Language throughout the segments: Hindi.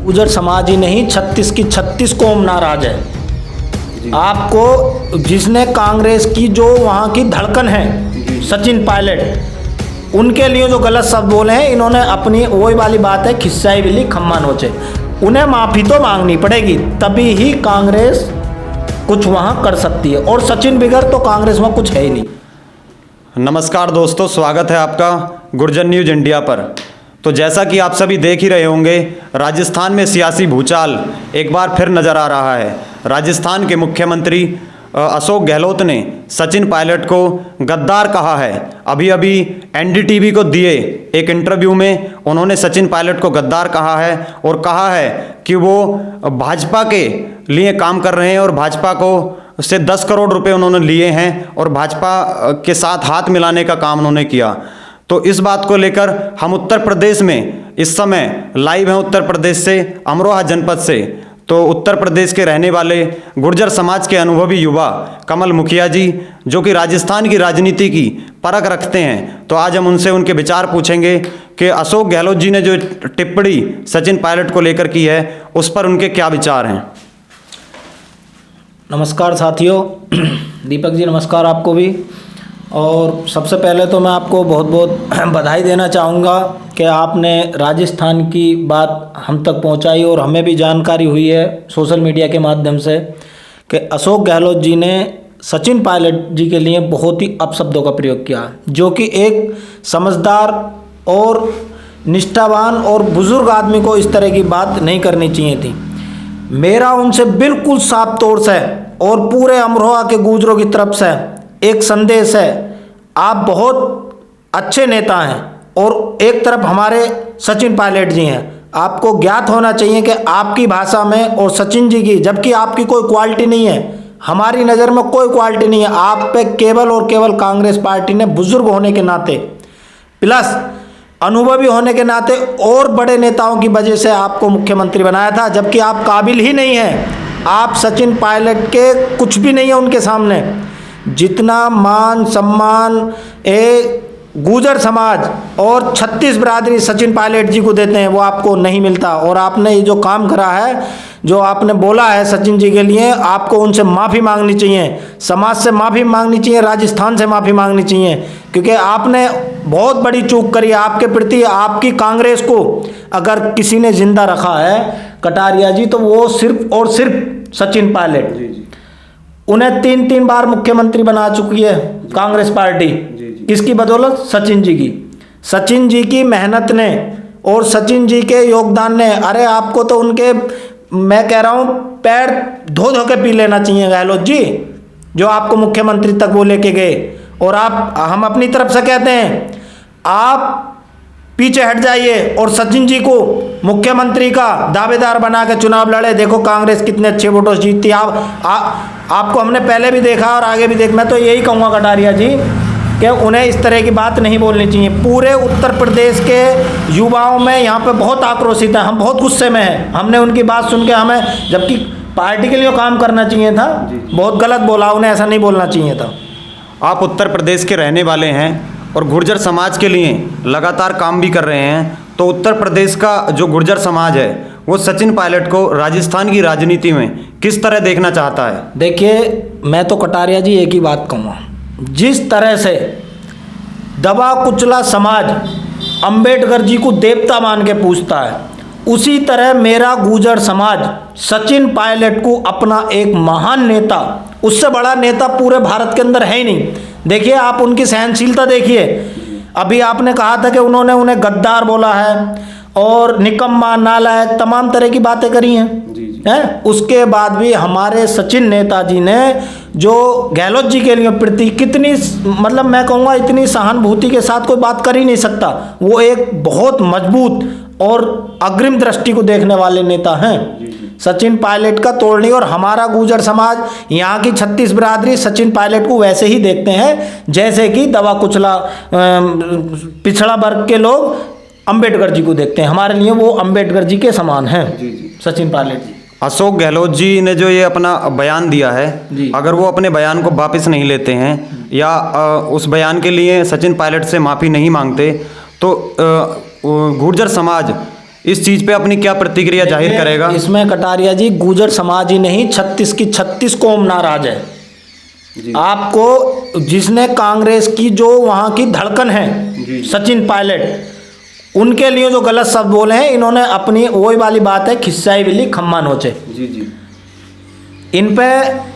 गुर्जर समाज ही नहीं 36 की 36 कौम नाराज है। आपको जिसने कांग्रेस की जो वहाँ की धड़कन है सचिन पायलट, उनके लिए जो गलत शब्द बोले हैं इन्होंने, अपनी वही वाली बात है खिस्साई बिल्ली खम्मा नोचे। उन्हें माफ़ी तो मांगनी पड़ेगी, तभी ही कांग्रेस कुछ वहाँ कर सकती है, और सचिन बिगर तो कांग्रेस में कुछ है ही नहीं। नमस्कार दोस्तों, स्वागत है आपका गुर्जर न्यूज इंडिया पर। तो जैसा कि आप सभी देख ही रहे होंगे, राजस्थान में सियासी भूचाल एक बार फिर नज़र आ रहा है। राजस्थान के मुख्यमंत्री अशोक गहलोत ने सचिन पायलट को गद्दार कहा है। अभी अभी एनडीटीवी को दिए एक इंटरव्यू में उन्होंने सचिन पायलट को गद्दार कहा है और कहा है कि वो भाजपा के लिए काम कर रहे हैं और भाजपा को से 10 करोड़ रुपए उन्होंने लिए हैं और भाजपा के साथ हाथ मिलाने का काम उन्होंने किया। तो इस बात को लेकर हम उत्तर प्रदेश में इस समय लाइव हैं, उत्तर प्रदेश से, अमरोहा जनपद से। तो उत्तर प्रदेश के रहने वाले गुर्जर समाज के अनुभवी युवा कमल मुखिया जी, जो कि राजस्थान की राजनीति की परख रखते हैं, तो आज हम उनसे उनके विचार पूछेंगे कि अशोक गहलोत जी ने जो टिप्पणी सचिन पायलट को लेकर की है उस पर उनके क्या विचार हैं। नमस्कार साथियों, दीपक जी नमस्कार आपको भी। और सबसे पहले तो मैं आपको बहुत बहुत बधाई देना चाहूँगा कि आपने राजस्थान की बात हम तक पहुँचाई और हमें भी जानकारी हुई है सोशल मीडिया के माध्यम से कि अशोक गहलोत जी ने सचिन पायलट जी के लिए बहुत ही अपशब्दों का प्रयोग किया, जो कि एक समझदार और निष्ठावान और बुजुर्ग आदमी को इस तरह की बात नहीं करनी चाहिए थी। मेरा उनसे बिल्कुल साफ तौर से और पूरे अमरोहा के गुर्जरों की तरफ से एक संदेश है। आप बहुत अच्छे नेता हैं और एक तरफ हमारे सचिन पायलट जी हैं। आपको ज्ञात होना चाहिए कि आपकी भाषा में और सचिन जी की, जबकि आपकी कोई क्वालिटी नहीं है, हमारी नज़र में कोई क्वालिटी नहीं है, आप पे केवल और केवल कांग्रेस पार्टी ने बुजुर्ग होने के नाते प्लस अनुभवी होने के नाते और बड़े नेताओं की वजह से आपको मुख्यमंत्री बनाया था, जबकि आप काबिल ही नहीं हैं। आप सचिन पायलट के कुछ भी नहीं है उनके सामने। जितना मान सम्मान गुर्जर समाज और 36 बिरादरी सचिन पायलट जी को देते हैं वो आपको नहीं मिलता। और आपने ये जो काम करा है, जो आपने बोला है सचिन जी के लिए, आपको उनसे माफ़ी मांगनी चाहिए, समाज से माफ़ी मांगनी चाहिए, राजस्थान से माफ़ी मांगनी चाहिए, क्योंकि आपने बहुत बड़ी चूक करी है। आपके प्रति आपकी कांग्रेस को अगर किसी ने जिंदा रखा है कटारिया जी, तो वो सिर्फ और सिर्फ सचिन पायलट। उन्हें 3 बार मुख्यमंत्री बना चुकी है कांग्रेस पार्टी। किसकी बदौलत? सचिन जी की। सचिन जी की मेहनत ने और सचिन जी के योगदान ने। अरे आपको तो उनके, मैं कह रहा हूँ, पैर धो धो के पी लेना चाहिए गहलोत जी, जो आपको मुख्यमंत्री तक वो लेके गए। और आप, हम अपनी तरफ से कहते हैं, आप पीछे हट जाइए और सचिन जी को मुख्यमंत्री का दावेदार बना के चुनाव लड़े। देखो कांग्रेस कितने अच्छे वोटों से जीतती है। आपको हमने पहले भी देखा और आगे भी देख। मैं तो यही कहूँगा कटारिया जी कि उन्हें इस तरह की बात नहीं बोलनी चाहिए। पूरे उत्तर प्रदेश के युवाओं में यहाँ पे बहुत आक्रोशित है, हम बहुत गुस्से में हैं। हमने उनकी बात सुन के, हमें जबकि पार्टी के लिए काम करना चाहिए था, बहुत गलत बोला, उन्हें ऐसा नहीं बोलना चाहिए था। आप उत्तर प्रदेश के रहने वाले हैं और गुर्जर समाज के लिए लगातार काम भी कर रहे हैं, तो उत्तर प्रदेश का जो गुर्जर समाज है वो सचिन पायलट को राजस्थान की राजनीति में किस तरह देखना चाहता है? देखिए, मैं तो कटारिया जी एक ही बात कहूँगा, जिस तरह से दबा कुचला समाज अंबेडकर जी को देवता मान के पूजता है, उसी तरह मेरा गुर्जर समाज सचिन पायलट को अपना एक महान नेता, उससे बड़ा नेता पूरे भारत के अंदर है ही नहीं। देखिए, आप उनकी सहनशीलता देखिए। अभी आपने कहा था कि उन्होंने उन्हें गद्दार बोला है और निकम्मा, नालायक, तमाम तरह की बातें करी हैं। उसके बाद भी हमारे सचिन नेताजी ने जो गहलोत जी के लिए प्रति कितनी, मतलब मैं कहूँगा इतनी सहानुभूति के साथ कोई बात कर ही नहीं सकता। वो एक बहुत मजबूत और अग्रिम दृष्टि को देखने वाले नेता हैं। सचिन पायलट का तोड़ नहीं। और हमारा गुर्जर समाज, यहाँ की 36 बिरादरी सचिन पायलट को वैसे ही देखते हैं जैसे कि दबा कुचला पिछड़ा वर्ग के लोग अंबेडकर जी को देखते हैं। हमारे लिए वो अंबेडकर जी के समान हैं सचिन पायलट जी। अशोक गहलोत जी ने जो ये अपना बयान दिया है, अगर वो अपने बयान को वापस नहीं लेते हैं या उस बयान के लिए सचिन पायलट से माफ़ी नहीं मांगते, तो गुर्जर समाज इस चीज पे अपनी क्या प्रतिक्रिया जाहिर करेगा? इसमें कटारिया जी गुर्जर समाज ही नहीं 36 की 36 कौम नाराज है। आपको जिसने कांग्रेस की जो वहां की धड़कन है सचिन पायलट, उनके लिए जो गलत शब्द बोले हैं इन्होंने, अपनी वही वाली बात है खिस्साई बिल्ली खम्मा नोचे। इन पे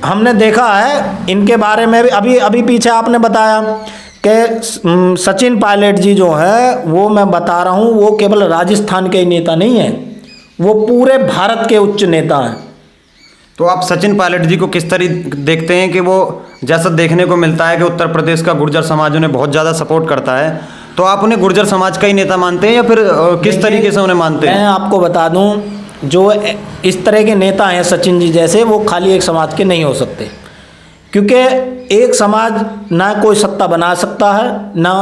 हमने देखा है, इनके बारे में भी अभी पीछे आपने बताया कि सचिन पायलट जी जो है, वो मैं बता रहा हूँ, वो केवल राजस्थान के नेता नहीं हैं, वो पूरे भारत के उच्च नेता हैं। तो आप सचिन पायलट जी को किस तरह देखते हैं कि वो, जैसा देखने को मिलता है कि उत्तर प्रदेश का गुर्जर समाज उन्हें बहुत ज़्यादा सपोर्ट करता है, तो आप उन्हें गुर्जर समाज का ही नेता मानते हैं या फिर किस तरीके से उन्हें मानते हैं? मैं आपको बता दूं, जो इस तरह के नेता हैं सचिन जी जैसे, वो खाली एक समाज के नहीं हो सकते, क्योंकि एक समाज ना कोई सत्ता बना सकता है ना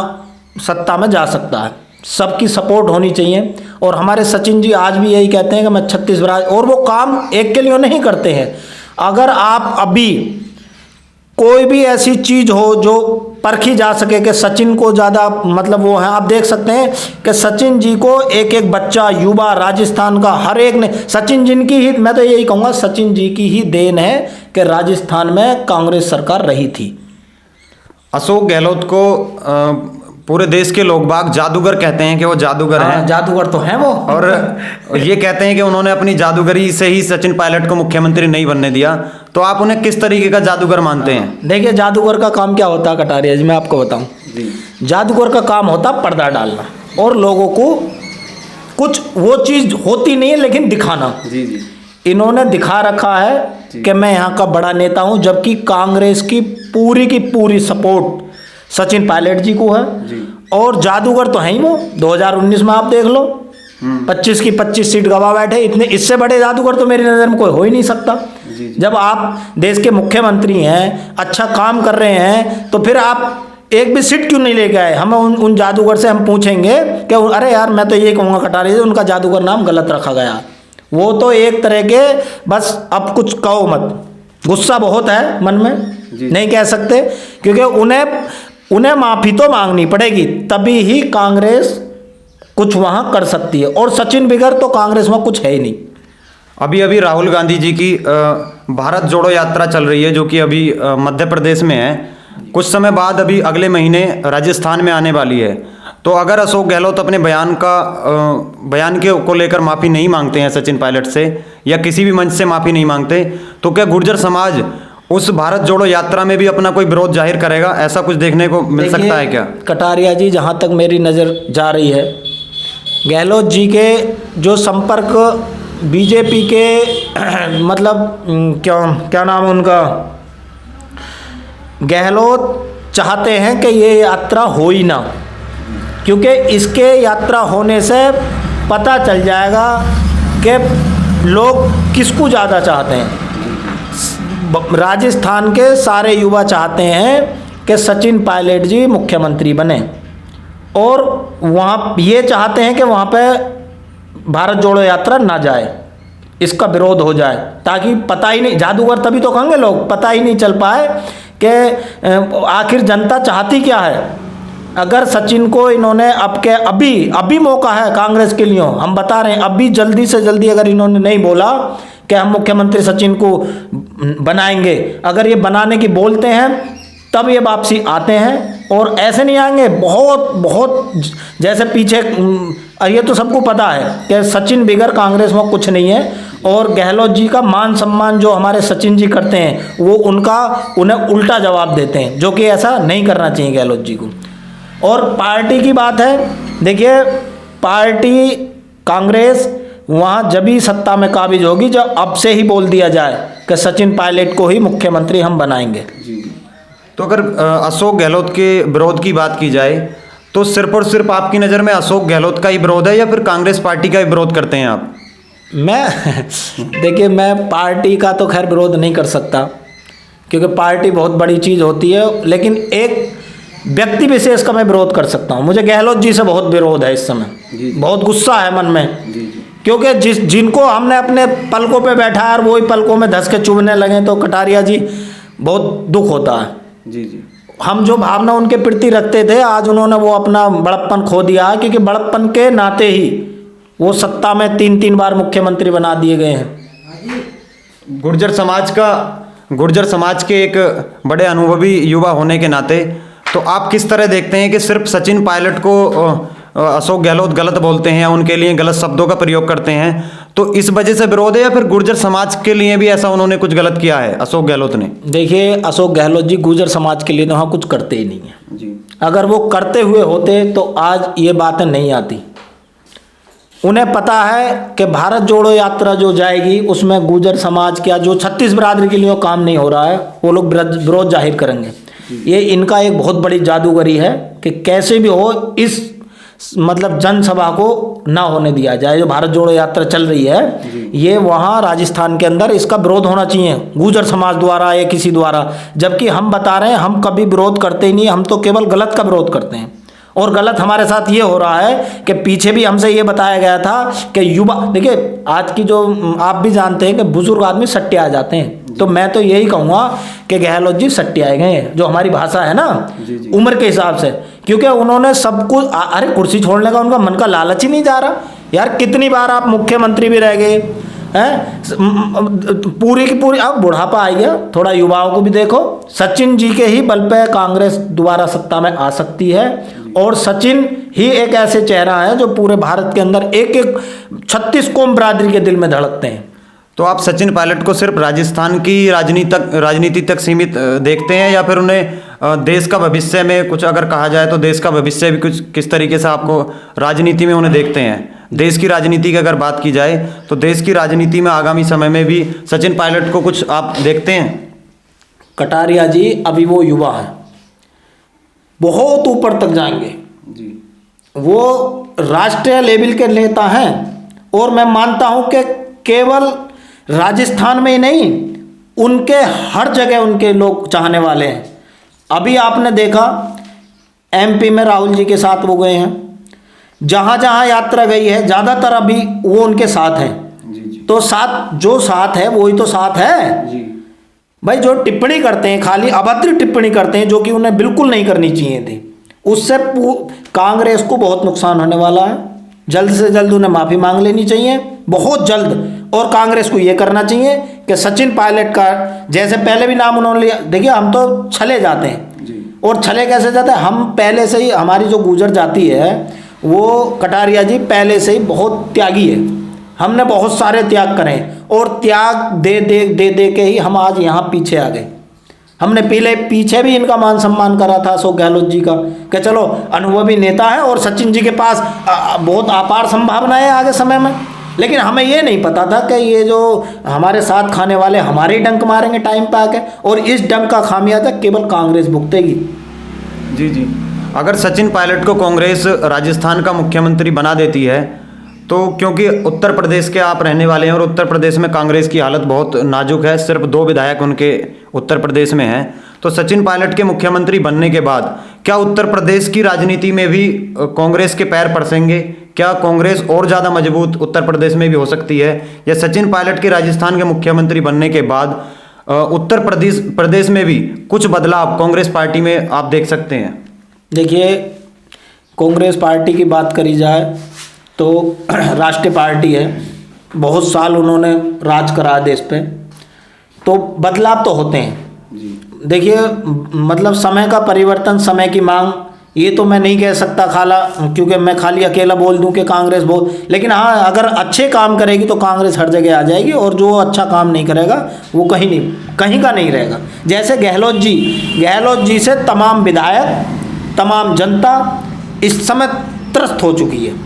सत्ता में जा सकता है, सबकी सपोर्ट होनी चाहिए। और हमारे सचिन जी आज भी यही कहते हैं कि मैं छत्तीसगढ़, और वो काम एक के लिए नहीं करते हैं। अगर आप अभी कोई भी ऐसी चीज़ हो जो परखी जा सके कि सचिन को ज़्यादा मतलब वो है, आप देख सकते हैं कि सचिन जी को एक एक बच्चा, युवा, राजस्थान का हर एक ने, सचिन जी की ही, मैं तो यही कहूँगा सचिन जी की ही देन है कि राजस्थान में कांग्रेस सरकार रही थी। अशोक गहलोत को पूरे देश के लोग बाग जादूगर कहते हैं कि वो जादूगर हैं। जादूगर तो हैं वो, और ये कहते हैं कि उन्होंने अपनी जादूगरी से ही सचिन पायलट को मुख्यमंत्री नहीं बनने दिया। तो आप उन्हें किस तरीके का जादूगर मानते हैं? देखिए, जादूगर का काम क्या होता है कटारिया जी, मैं आपको बताऊं। जादूगर का काम होता पर्दा डालना और लोगों को कुछ वो चीज़ होती नहीं है लेकिन दिखाना। इन्होंने दिखा रखा है कि मैं यहाँ का बड़ा नेता हूँ, जबकि कांग्रेस की पूरी सपोर्ट सचिन पायलट जी को है। और जादूगर तो है ही वो, 2019 में आप देख लो 25 की 25 सीट गवा बैठे। इतने इससे बड़े जादूगर तो मेरी नज़र में कोई हो ही नहीं सकता। जब आप देश के मुख्यमंत्री हैं, अच्छा काम कर रहे हैं, तो फिर आप एक भी सीट क्यों नहीं लेके आए? हम उन जादूगर से हम पूछेंगे कि अरे यार, मैं तो ये कहूँगा कटारिया, उनका जादूगर नाम गलत रखा गया। वो तो एक तरह के बस, अब कुछ कहो मत, गुस्सा बहुत है मन में, नहीं कह सकते, क्योंकि उन्हें माफ़ी तो मांगनी पड़ेगी, तभी ही कांग्रेस कुछ वहाँ कर सकती है। और सचिन बिगर तो कांग्रेस में कुछ है ही नहीं। अभी राहुल गांधी जी की भारत जोड़ो यात्रा चल रही है, जो कि अभी मध्य प्रदेश में है। कुछ समय बाद अभी अगले महीने राजस्थान में आने वाली है। तो अगर अशोक गहलोत अपने बयान को लेकर माफ़ी नहीं मांगते हैं सचिन पायलट से, या किसी भी मंच से माफ़ी नहीं मांगते, तो क्या गुर्जर समाज उस भारत जोड़ो यात्रा में भी अपना कोई विरोध जाहिर करेगा? ऐसा कुछ देखने को मिल सकता है क्या? कटारिया जी, जहाँ तक मेरी नज़र जा रही है, गहलोत जी के जो संपर्क बीजेपी के मतलब क्या नाम है उनका, गहलोत चाहते हैं कि ये यात्रा हो ही ना, क्योंकि इसके यात्रा होने से पता चल जाएगा कि लोग किसको ज़्यादा चाहते हैं। राजस्थान के सारे युवा चाहते हैं कि सचिन पायलट जी मुख्यमंत्री बने, और वहाँ ये चाहते हैं कि वहाँ पे भारत जोड़ो यात्रा ना जाए, इसका विरोध हो जाए, ताकि पता ही नहीं, जादूगर तभी तो कहेंगे लोग, पता ही नहीं चल पाए कि आखिर जनता चाहती क्या है। अगर सचिन को इन्होंने अभी मौका है कांग्रेस के लिए, हम बता रहे हैं, अभी जल्दी से जल्दी अगर इन्होंने नहीं बोला कि हम मुख्यमंत्री सचिन को बनाएंगे, अगर ये बनाने की बोलते हैं तब ये वापसी आते हैं, और ऐसे नहीं आएंगे। बहुत जैसे पीछे, ये तो सबको पता है कि सचिन बिगर कांग्रेस में कुछ नहीं है, और गहलोत जी का मान सम्मान जो हमारे सचिन जी करते हैं, वो उन्हें उल्टा जवाब देते हैं, जो कि ऐसा नहीं करना चाहिए गहलोत जी को। और पार्टी की बात है, देखिए पार्टी कांग्रेस वहाँ जब ही सत्ता में काबिज होगी जब अब से ही बोल दिया जाए कि सचिन पायलट को ही मुख्यमंत्री हम बनाएंगे। तो अगर अशोक गहलोत के विरोध की बात की जाए, तो सिर्फ और सिर्फ आपकी नज़र में अशोक गहलोत का ही विरोध है, या फिर कांग्रेस पार्टी का ही विरोध करते हैं आप? देखिए, मैं पार्टी का तो खैर विरोध नहीं कर सकता, क्योंकि पार्टी बहुत बड़ी चीज़ होती है, लेकिन एक व्यक्ति विशेष का मैं विरोध कर सकता हूँ। मुझे गहलोत जी से बहुत विरोध है इस समय, बहुत गुस्सा है मन में, क्योंकि जिनको हमने अपने पलकों पे बैठा और वही पलकों में धस के चुभने लगे, तो कटारिया जी बहुत दुख होता है। हम जो भावना उनके प्रति रखते थे, आज उन्होंने वो अपना बड़प्पन खो दिया है, क्योंकि बड़प्पन के नाते ही वो सत्ता में 3-3 बार मुख्यमंत्री बना दिए गए हैं। गुर्जर समाज के एक बड़े अनुभवी युवा होने के नाते तो आप किस तरह देखते हैं कि सिर्फ सचिन पायलट को अशोक गहलोत गलत बोलते हैं, उनके लिए गलत शब्दों का प्रयोग करते हैं, तो इस वजह से विरोध है या फिर गुर्जर समाज के लिए भी ऐसा उन्होंने कुछ गलत किया है अशोक गहलोत ने? देखिए, अशोक गहलोत जी गुर्जर समाज के लिए तो वहाँ कुछ करते ही नहीं है जी। अगर वो करते हुए होते तो आज ये बातें नहीं आती। उन्हें पता है कि भारत जोड़ो यात्रा जो जाएगी उसमें गुर्जर समाज का जो 36 बिरादरी के लिए काम नहीं हो रहा है, वो लोग विरोध जाहिर करेंगे। ये इनका एक बहुत बड़ी जादूगरी है कि कैसे भी हो इस मतलब जनसभा को ना होने दिया जाए। जो भारत जोड़ो यात्रा चल रही है ये वहाँ राजस्थान के अंदर इसका विरोध होना चाहिए गुर्जर समाज द्वारा या किसी द्वारा, जबकि हम बता रहे हैं हम कभी विरोध करते ही नहीं, हम तो केवल गलत का विरोध करते हैं। और गलत हमारे साथ ये हो रहा है कि पीछे भी हमसे ये बताया गया था कि युवा, देखिए आज की जो आप भी जानते हैं कि बुजुर्ग आदमी सट्टे आ जाते हैं, तो मैं तो यही कहूँगा कि गहलोत जी सट्टे आए गए हैं, जो हमारी भाषा है ना उम्र के हिसाब से, क्योंकि उन्होंने सब कुछ अरे कुर्सी छोड़ने का उनका मन का लालच ही नहीं जा रहा। यार कितनी बार आप मुख्यमंत्री भी रह गए हैं, पूरी की पूरी अब बुढ़ापा आ गया, थोड़ा युवाओं को भी देखो। सचिन जी के ही बल पे कांग्रेस दोबारा सत्ता में आ सकती है और सचिन ही एक ऐसे चेहरा है जो पूरे भारत के अंदर एक 36 कौम बिरादरी के दिल में धड़कते हैं। तो आप सचिन पायलट को सिर्फ राजस्थान की राजनीति तक सीमित देखते हैं या फिर उन्हें देश का भविष्य में कुछ अगर कहा जाए तो देश का भविष्य भी कुछ किस तरीके से आपको राजनीति में उन्हें देखते हैं? देश की राजनीति की अगर बात की जाए तो देश की राजनीति में आगामी समय में भी सचिन पायलट को कुछ आप देखते हैं? कटारिया जी अभी वो युवा है, बहुत ऊपर तक जाएंगे जी, वो राष्ट्रीय लेवल के नेता हैं और मैं मानता हूं कि केवल राजस्थान में ही नहीं उनके हर जगह उनके लोग चाहने वाले हैं। अभी आपने देखा एमपी में राहुल जी के साथ वो गए हैं, जहां जहां यात्रा गई है ज़्यादातर अभी वो उनके साथ हैं जी। तो साथ जो साथ है वही तो साथ है जी। भाई जो टिप्पणी करते हैं खाली अभद्र टिप्पणी करते हैं जो कि उन्हें बिल्कुल नहीं करनी चाहिए थी, उससे कांग्रेस को बहुत नुकसान होने वाला है। जल्द से जल्द उन्हें माफ़ी मांग लेनी चाहिए, बहुत जल्द। और कांग्रेस को ये करना चाहिए कि सचिन पायलट का जैसे पहले भी नाम उन्होंने लिया, देखिए हम तो छले जाते हैं जी। और छले कैसे जाते हैं, हम पहले से ही हमारी जो गुर्जर जाति है वो कटारिया जी पहले से ही बहुत त्यागी है, हमने बहुत सारे त्याग करें और त्याग दे दे के ही हम आज यहाँ पीछे आ गए। हमने पीछे भी इनका मान सम्मान करा था अशोक गहलोत जी का कि चलो अनुभवी नेता है और सचिन जी के पास बहुत अपार संभावनाएं आगे समय में, लेकिन हमें ये नहीं पता था कि ये जो हमारे साथ खाने वाले हमारे डंक मारेंगे टाइम पे आके, और इस डंक का खामियाजा केवल कांग्रेस भुगतेगी। जी जी, अगर सचिन पायलट को कांग्रेस राजस्थान का मुख्यमंत्री बना देती है तो क्योंकि उत्तर प्रदेश के आप रहने वाले हैं और उत्तर प्रदेश में कांग्रेस की हालत बहुत नाजुक है, सिर्फ 2 विधायक उनके उत्तर प्रदेश में हैं, तो सचिन पायलट के मुख्यमंत्री बनने के बाद क्या उत्तर प्रदेश की राजनीति में भी कांग्रेस के पैर पड़ेंगे? क्या कांग्रेस और ज़्यादा मजबूत उत्तर प्रदेश में भी हो सकती है, या सचिन पायलट के राजस्थान के मुख्यमंत्री बनने के बाद उत्तर प्रदेश में भी कुछ बदलाव कांग्रेस पार्टी में आप देख सकते हैं? देखिए, कांग्रेस पार्टी की बात करी जाए तो राष्ट्रीय पार्टी है, बहुत साल उन्होंने राज करा देश पे, तो बदलाव तो होते हैं। देखिए मतलब समय का परिवर्तन, समय की मांग, ये तो मैं नहीं कह सकता क्योंकि मैं खाली अकेला बोल दूं कि कांग्रेस बहुत, लेकिन हाँ अगर अच्छे काम करेगी तो कांग्रेस हर जगह आ जाएगी और जो अच्छा काम नहीं करेगा वो कहीं का नहीं रहेगा। जैसे गहलोत जी से तमाम विधायक, तमाम जनता इस समय त्रस्त हो चुकी है।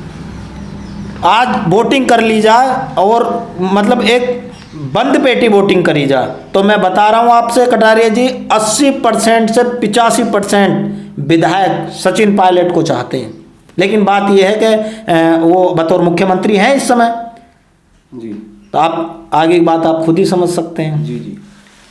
आज वोटिंग कर ली जाए और मतलब एक बंद पेटी वोटिंग करी जाए तो मैं बता रहा हूँ आपसे कटारिया जी 80% से 85% विधायक सचिन पायलट को चाहते हैं, लेकिन बात यह है कि वो बतौर मुख्यमंत्री हैं इस समय जी, तो आप आगे की बात आप खुद ही समझ सकते हैं। जी जी,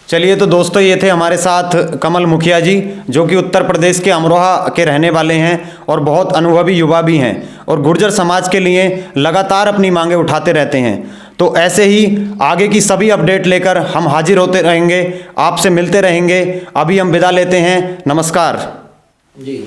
चलिए तो दोस्तों ये थे हमारे साथ कमल मुखिया जी, जो कि उत्तर प्रदेश के अमरोहा के रहने वाले हैं और बहुत अनुभवी युवा भी हैं और गुर्जर समाज के लिए लगातार अपनी मांगें उठाते रहते हैं। तो ऐसे ही आगे की सभी अपडेट लेकर हम हाजिर होते रहेंगे, आपसे मिलते रहेंगे। अभी हम विदा लेते हैं, नमस्कार जी।